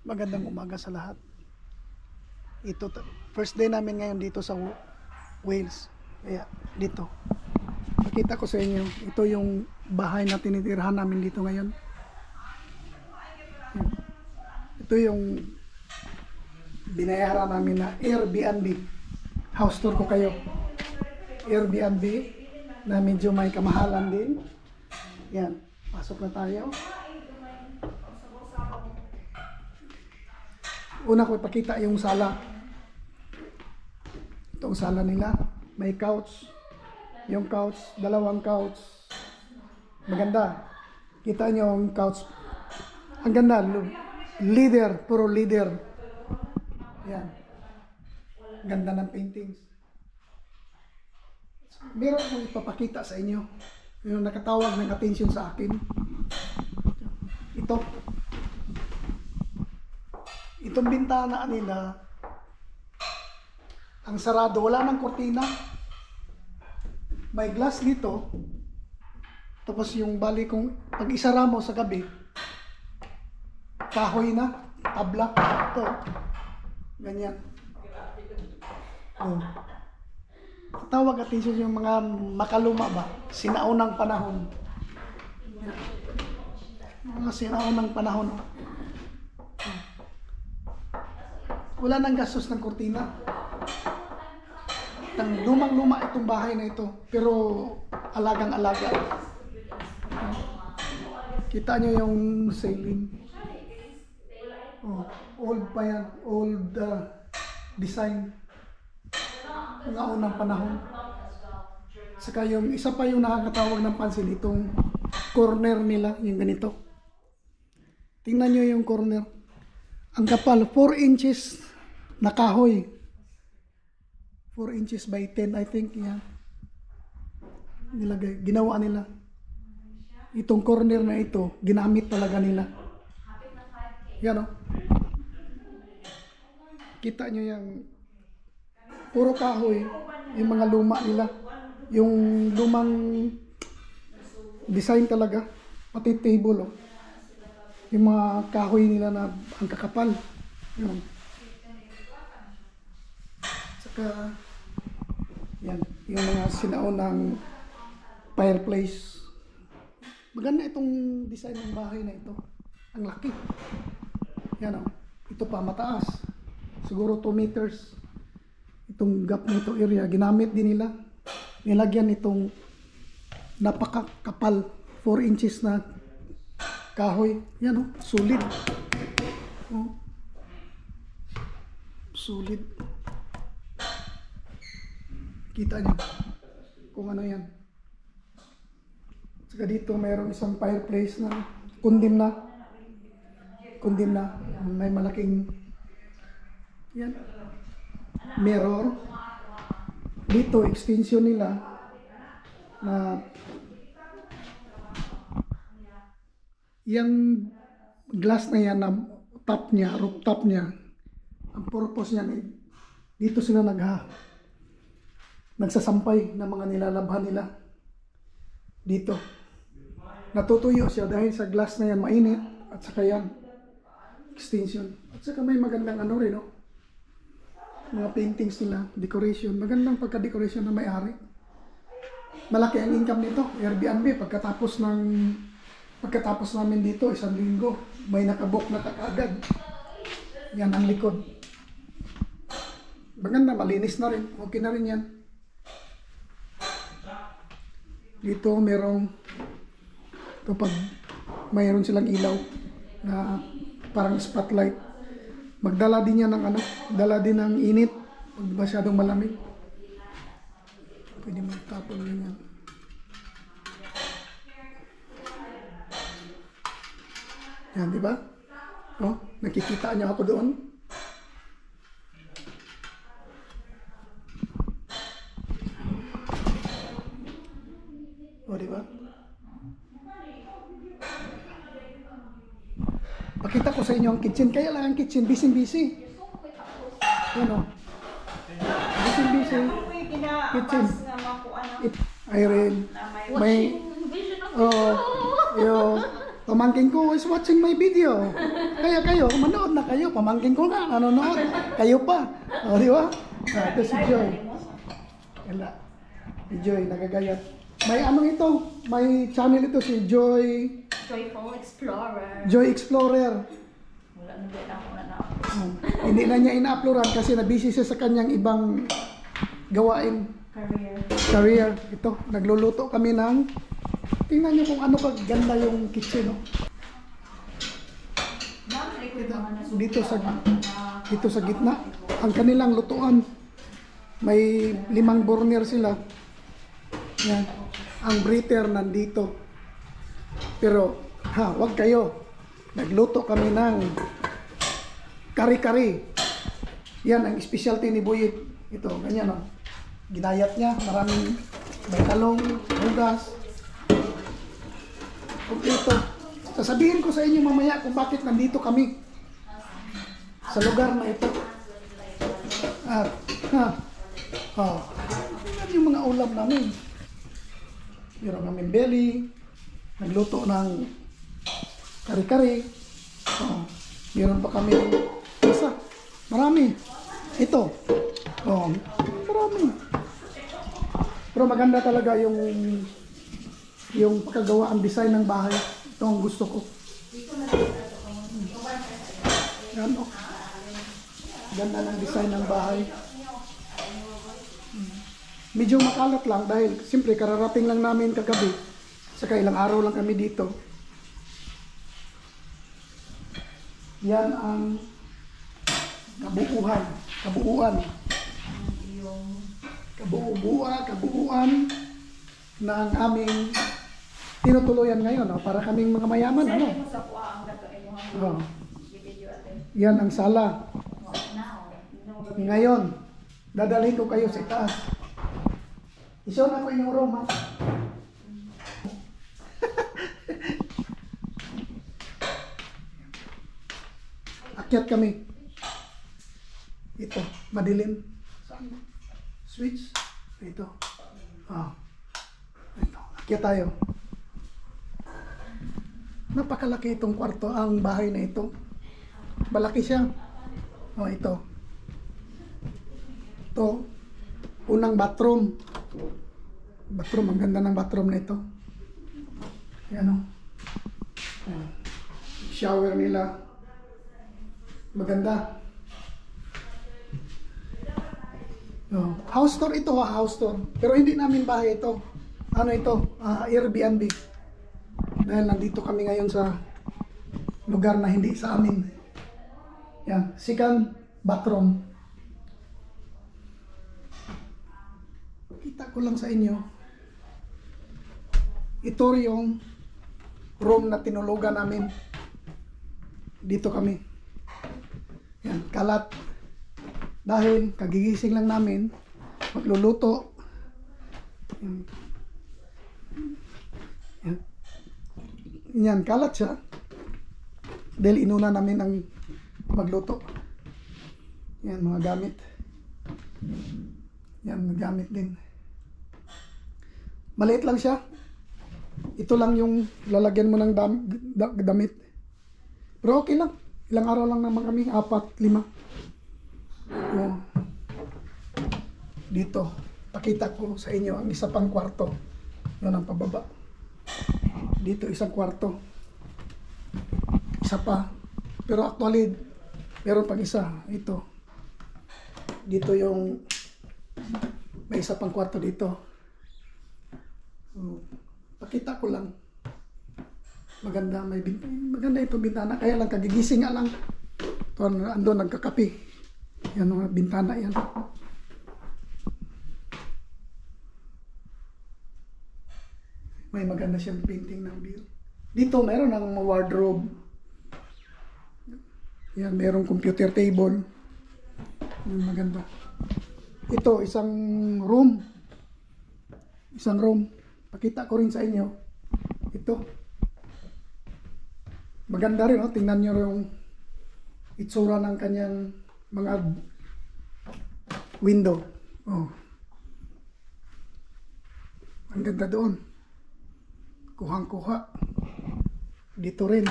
Magandang umaga sa lahat. Ito, first day namin ngayon dito sa Wales. Kaya dito. Pakita ko sa inyo. Ito yung bahay na tinitirhan namin dito ngayon. Ito yung binayaran namin na Airbnb. House tour ko kayo. Airbnb na medyo may kamahalan din. Yan. Pasok na tayo. Una ko ipakita yung sala. Itong sala nila. May couch. Yung couch, dalawang couch. Maganda. Kita nyo yung couch. Ang ganda. Leather. Puro leather. Yan. Ganda ng paintings. Meron akong ipapakita sa inyo. Yung nakatawag ng attention sa akin. Ito. Itong bintana nila, ang sarado, wala nang kortina. May glass dito. Tapos yung bali kong pag isara mo sa gabi, kahoy na, tabla. Ito. Ganyan. Oh. Tawag attention yung mga makaluma ba? Sinaunang panahon. Mga sinaunang panahon. Wala nang gastos ng kortina. Lumang-luma itong bahay na ito. Pero alagang-alaga. Kita nyo yung ceiling. Oh, old pa yan. Old design. Mga unang panahon. Saka yung isa pa yung nakakatawag ng pansin. Itong corner nila. Yung ganito. Tingnan nyo yung corner. Ang kapal. 4 inches na kahoy. 4 inches by 10 I think. Yan. Nilagay. Ginawa nila. Itong corner na ito, ginamit talaga nila. Yan o. Kita nyo yung puro kahoy. Yung mga luma nila. Yung lumang design talaga. Pati table o. Yung mga kahoy nila na ang kakapal. Yan. Saka, yan. Yung mga sinaunang fireplace. Maganda itong design ng bahay na ito. Ang laki. Yan o. Ito pa mataas. Siguro 2 meters. Itong gap nito area. Ginamit din nila. Nilagyan itong napakakapal. 4 inches na kahoy. Yan o. Solid. O. Solid. Kita nyo kung ano yan. Saka dito mayroong isang fireplace na kundim na. Kundim na. May malaking yan. Mirror. Dito extension nila na yung glass na yan na top niya, rooftop niya. Ang purpose niya dito sila nagsasampay ng mga nilalabhan nila dito. Natutuyo siya dahil sa glass na yan mainit at saka yan extension. At saka may magandang ano rin, no? Mga paintings nila, decoration. Magandang pagka-decoration na may-ari. Malaki ang income nito, Airbnb. Pagkatapos namin dito, 1 linggo, may nakabook na kagad. Yan ang likod. Maganda, malinis na rin. Okay na rin yan. Dito merong kapag mayroon silang ilaw na parang spotlight, magdala din yan ng dala din ng init pag masyadong malamig. Pwede magtapon din yan. Yan, di ba? Oh, nakikita niyo ako doon. O, diba? Pakita ko sa inyo ang kitchen. Kaya lang ang kitchen, busy-busy. Yan o. Busy-busy. Kitchen. Irene. May, Pamangkin ko is watching my video. Kaya kayo, manood na kayo. Pamangkin ko nga, nanonood. Kayo pa. O, di ba? Ito si Joy. Wala. Si Joy, nagagayat. May anong ito? May channel ito si Joy. Joyful Explorer. Joy Explorer. Wala na din ako na Hindi na niya ina-uploadan kasi na-busy siya sa kanyang ibang gawain. Career. Ito, nagluluto kami ng... Tingnan niyo kung ano ba ganda yung kitchen, no? Dito sa gitna, ang kanilang lutuan. May 5 burner sila. Yan. Ang breather nandito. Pero, wag kayo. Nagluto kami ng kari-kari. Yan ang specialty ni Buyit. Ito, ganyan, no? Ginayat niya, maraming may talong, hugas. Ito, sasabihin ko sa inyo mamaya kung bakit nandito kami sa lugar na ito. At, tingnan yung mga ulam namin. Meron namin belly, nagluto ng kari-kari. Meron pa kami isa. Marami. Ito. Marami. Pero maganda talaga yung pagkagawa, ang design ng bahay. Ito ang gusto ko. Yan, ganda ng design ng bahay. Medyo makalat lang dahil siyempre kararating lang namin kagabi. Saka ilang araw lang kami dito. Yan ang kabuuan ng aming tinutuluyan ngayon, para kaming mga mayaman, Yan ang sala. Ngayon, dadalhin ko kayo sa itaas. Iso na ko inyong room, ha? Akyat kami. Ito, madilim. Saan? Switch. Ito. Ito. Akyat tayo. Napakalaki itong kwarto, ang bahay na ito. Malaki siya. Ito. Ito. Unang bathroom. Ang ganda ng bathroom na ito. Ayan, shower nila. Maganda. House tour ito, house tour. Pero hindi namin bahay ito. Ano ito? Airbnb. Dahil nandito kami ngayon sa lugar na hindi sa amin. Yan, second bathroom. Kita ko lang sa inyo. Ito yung room na tinulugan namin. Dito kami. Yan, kalat. Dahil kagigising lang namin, magluluto. Yan, kalat siya. Dahil inuna namin ang magluto. Yan, mga gamit. Yan, gamit din. Maliit lang siya. Ito lang yung lalagyan mo ng damit. Pero okay lang. Ilang araw lang naman kami, 4, 5. Dito, pakita ko sa inyo ang isa pang kwarto. Yun ang pababa. Dito isang kwarto. Isa pa. Pero actually, meron pang isa. Ito. Dito yung may isa pang kwarto dito. Pakita ko lang. Maganda, maganda itong bintana. Kaya lang kagigising nga lang. Andun nagkakape. Yan mga bintana yan. May maganda siyang painting ng view. Dito meron ng wardrobe. Yan, merong computer table. Yan, maganda. Ito, isang room. Isang room. Pakita ko rin sa inyo. Ito. Maganda rin, tingnan nyo yung itsura ng kanyang mga window. Ang ganda doon. Kuhang-kuha. Dito rin.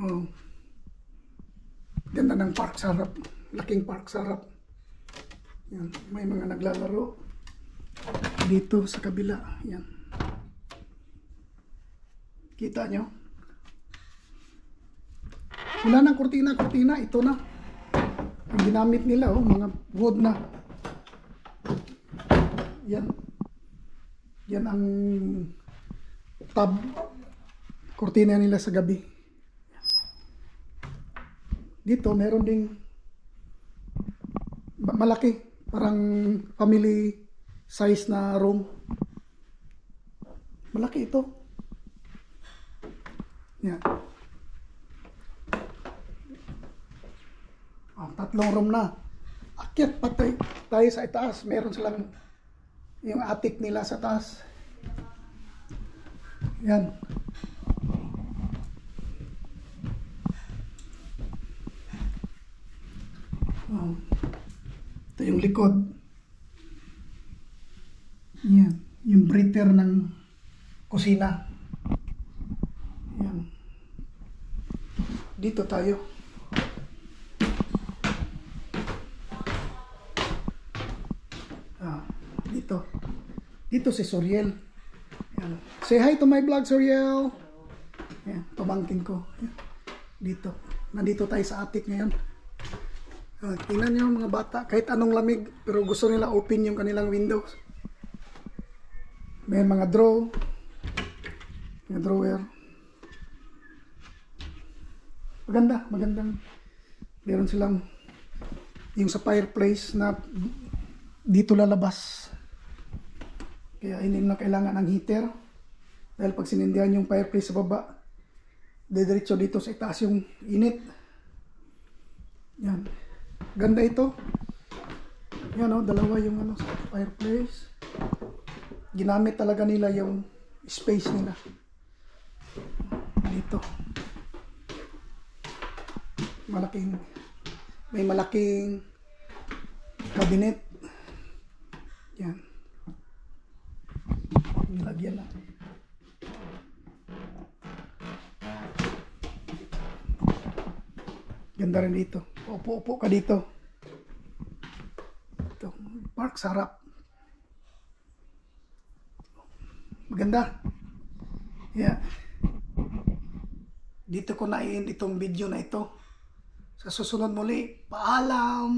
Oh. Ganda ng park sa harap. Laking park sa harap. Yan. May mga naglalaro. Dito sa kabila. Yan. Kita nyo? Wala nang kurtina-kurtina. Ito na. Ang ginamit nila, oh, mga wood na. Yan. Yan ang tab. Kurtina nila sa gabi. Dito, meron ding malaki. Parang family size na room. Malaki ito. Yan. Oh, 3 room na. Akyat pa tayo sa itaas. Meron silang yung attic nila sa taas. Yan. Oh. Ito yung likod. Yan. Yung breather ng kusina. Yan. Dito tayo. Dito. Dito si Soriel. Yan. Say hi to my vlog, Soriel. Yan. Pamangkin ko. Yan. Dito. Nandito tayo sa attic ngayon. Tingnan nyo mga bata. Kahit anong lamig. Pero gusto nila open yung kanilang windows. May mga mga drawer. Maganda. Magandang. Meron silang yung sa fireplace na dito lalabas. Kaya hindi na kailangan ng heater. Dahil pag sinindihan yung fireplace sa baba, diretso dito sa itaas yung init. Yan. Ganda ito. Yan o, dalawa yung ano, sa fireplace. Ginamit talaga nila yung space nila. Dito. May malaking cabinet. Yan. Nilagyan na. Ganda rin dito. Upo-upo ka dito. Ito. Park sa harap. Maganda. Yeah. Dito ko na-end itong video na ito. Sa susunod muli, paalam!